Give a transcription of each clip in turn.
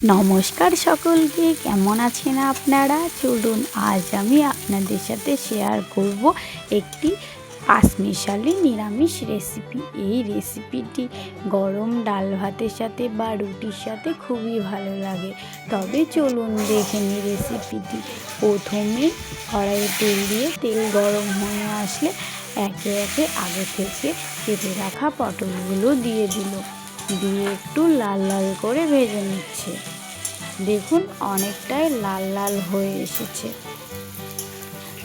নমস্কার সকলকে, কেমন আছেন আপনারা? চলুন আজ আমি আপনাদের সাথে শেয়ার করব একটি পাঁচমিশালি নিরামিষ রেসিপি। এই রেসিপিটি গরম ডাল ভাতের সাথে বা রুটির সাথে খুবই ভালো লাগে। তবে চলুন দেখে নিই রেসিপিটি। প্রথমে কড়াইয়ে তেল দিয়ে তেল গরম হয়ে আসলে একে একে আগে থেকে কেটে রাখা পটলগুলো দিয়ে দিল। দিয়ে একটু লাল লাল করে ভেজে নিচ্ছে। দেখুন অনেকটাই লাল লাল হয়ে এসেছে।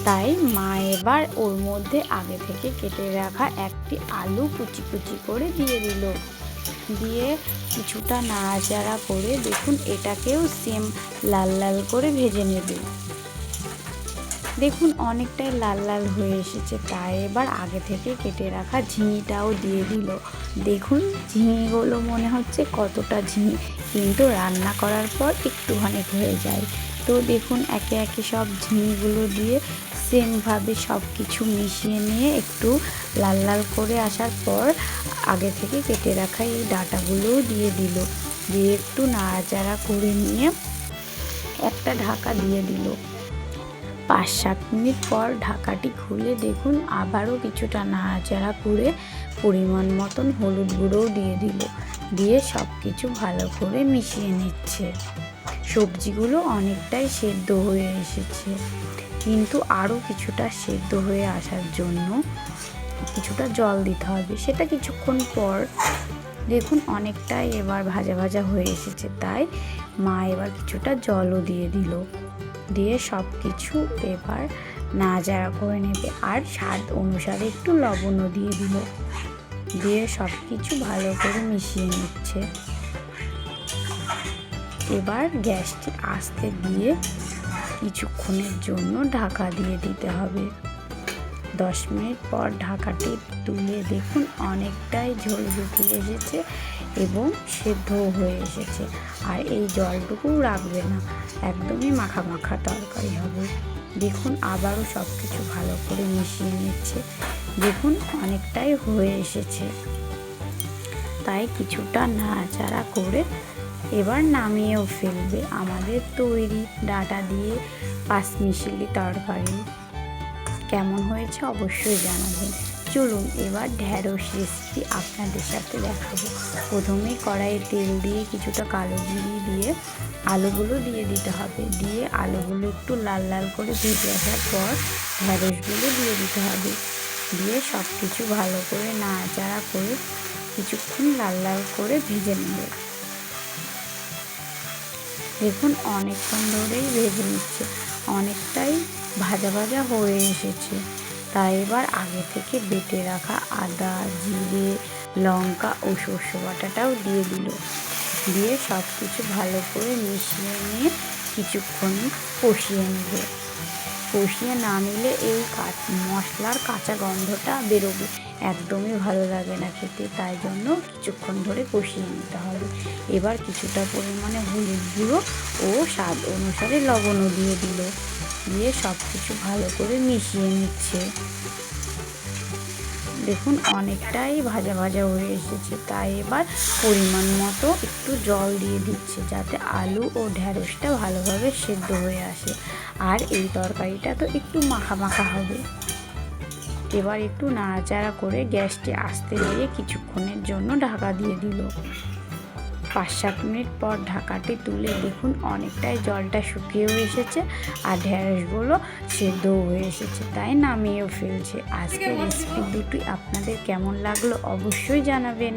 তাই মা এবার ওর মধ্যে আগে থেকে কেটে রাখা একটি আলু কুচি কুচি করে দিয়ে দিল। দিয়ে কিছুটা নাড়াচাড়া করে দেখুন এটাকেও সেম লাল লাল করে ভেজে নেবে। দেখুন অনেকটাই লাল লাল হয়ে এসেছে। তাই এবার আগে থেকে কেটে রাখা ঝিঙিটাও দিয়ে দিল। দেখুন ঝিঙিগুলো মনে হচ্ছে কতটা ঝিঙি, কিন্তু রান্না করার পর একটুখানি হয়ে যায়। তো দেখুন একে একে সব ঝিঙিগুলো দিয়ে সেমভাবে সব কিছু মিশিয়ে নিয়ে একটু লাল লাল করে আসার পর আগে থেকে কেটে রাখা এই ডাঁটাগুলোও দিয়ে দিল। দিয়ে একটু নাড়াচাড়া করে নিয়ে একটা ঢাকা দিয়ে দিল। 5-7 মিনিট পর ঢাকাটি খুলে দেখুন আবারও কিছুটা নাড়াচাড়া করে পরিমাণ মতন হলুদ গুঁড়োও দিয়ে দিল। দিয়ে সব কিছু ভালো করে মিশিয়ে নিচ্ছে। সবজিগুলো অনেকটাই সেদ্ধ হয়ে এসেছে, কিন্তু আরও কিছুটা সেদ্ধ হয়ে আসার জন্য কিছুটা জল দিতে হবে। সেটা কিছুক্ষণ পর দেখুন অনেকটাই এবার ভাজা ভাজা হয়ে এসেছে। তাই মা এবার কিছুটা জলও দিয়ে দিল। দিয়ে সব কিছু এবার নাড়াচাড়া করে নেবে। আর স্বাদ অনুসারে একটু লবণও দিয়ে দিল। দিয়ে সব কিছু ভালো করে মিশিয়ে নিচ্ছে। এবার গ্যাসটি আস্তে দিয়ে কিছুক্ষণের জন্য ঢাকা দিয়ে দিতে হবে। 10 মিনিট পর ঢাকাটি তুলে দেখুন অনেকটাই ঝোল শুকিয়ে এসেছে এবং সেদ্ধও হয়ে এসেছে। আর এই জলটুকু রাখবে না, একদমই মাখা মাখা তরকারি হবে। দেখুন আবারও সব কিছু ভালো করে মিশিয়ে নিচ্ছে। দেখুন অনেকটাই হয়ে এসেছে। তাই কিছুটা নাড়াচাড়া করে এবার নামিয়েও ফেলবে আমাদের তৈরি ডাঁটা দিয়ে পাঁচমিশালি তরকারি। কেমন হয়েছে অবশ্যই জানাবেন। চলুন এবার ঢ্যাঁড়স রেসিপি আপনাদের সাথে দেখাবো। প্রথমে কড়াইয়ে তেল দিয়ে কিছুটা কালো জিরে দিয়ে আলুগুলো দিয়ে দিতে হবে। দিয়ে আলুগুলো একটু লাল লাল করে ভেজে আসার পর ঢ্যাঁড়সগুলো দিয়ে দিতে হবে। দিয়ে সব কিছু ভালো করে নাড়াচাড়া করে কিছুক্ষণ লাল লাল করে ভেজে নেবে। দেখুন অনেকক্ষণ ধরেই ভেজে নিচ্ছে, অনেকটাই ভাজা ভাজা হয়ে এসেছে। তাই এবার আগে থেকে বেটে রাখা আদা, জিরে, লঙ্কা ও সর্ষে বাটাটাও দিয়ে দিল। দিয়ে সব কিছু ভালো করে মিশিয়ে নিয়ে কিছুক্ষণ কষিয়ে নেবে। কষিয়ে না নিলে এই মশলার কাঁচা গন্ধটা বেরোবে, একদমই ভালো লাগে না খেতে। তাই জন্য কিছুক্ষণ ধরে কষিয়ে নিতে হবে। এবার কিছুটা পরিমাণে হলুদ গুঁড়ো ও স্বাদ অনুসারে লবণও দিয়ে দিল। দিয়ে সব কিছু ভালো করে মিশিয়ে নিচ্ছে। দেখুন অনেকটাই ভাজা ভাজা হয়ে এসেছে। তাই এবার পরিমাণ মতো একটু জল দিয়ে দিচ্ছে, যাতে আলু ও ঢ্যাঁড়সটা ভালোভাবে সেদ্ধ হয়ে আসে। আর এই তরকারিটা তো একটু মাখা মাখা হবে। এবার একটু নাড়াচাড়া করে গ্যাসটি আস্তে দিয়ে কিছুক্ষণের জন্য ঢাকা দিয়ে দিল। 5-7 মিনিট পর ঢাকাটি তুলে দেখুন অনেকটাই জলটা শুকিয়েও এসেছে আর ঢ্যাঁড়সগুলো সেদ্ধও হয়ে এসেছে। তাই নামিয়েও ফেলছে। আজকের রেসিপি দুটি আপনাদের কেমন লাগলো অবশ্যই জানাবেন।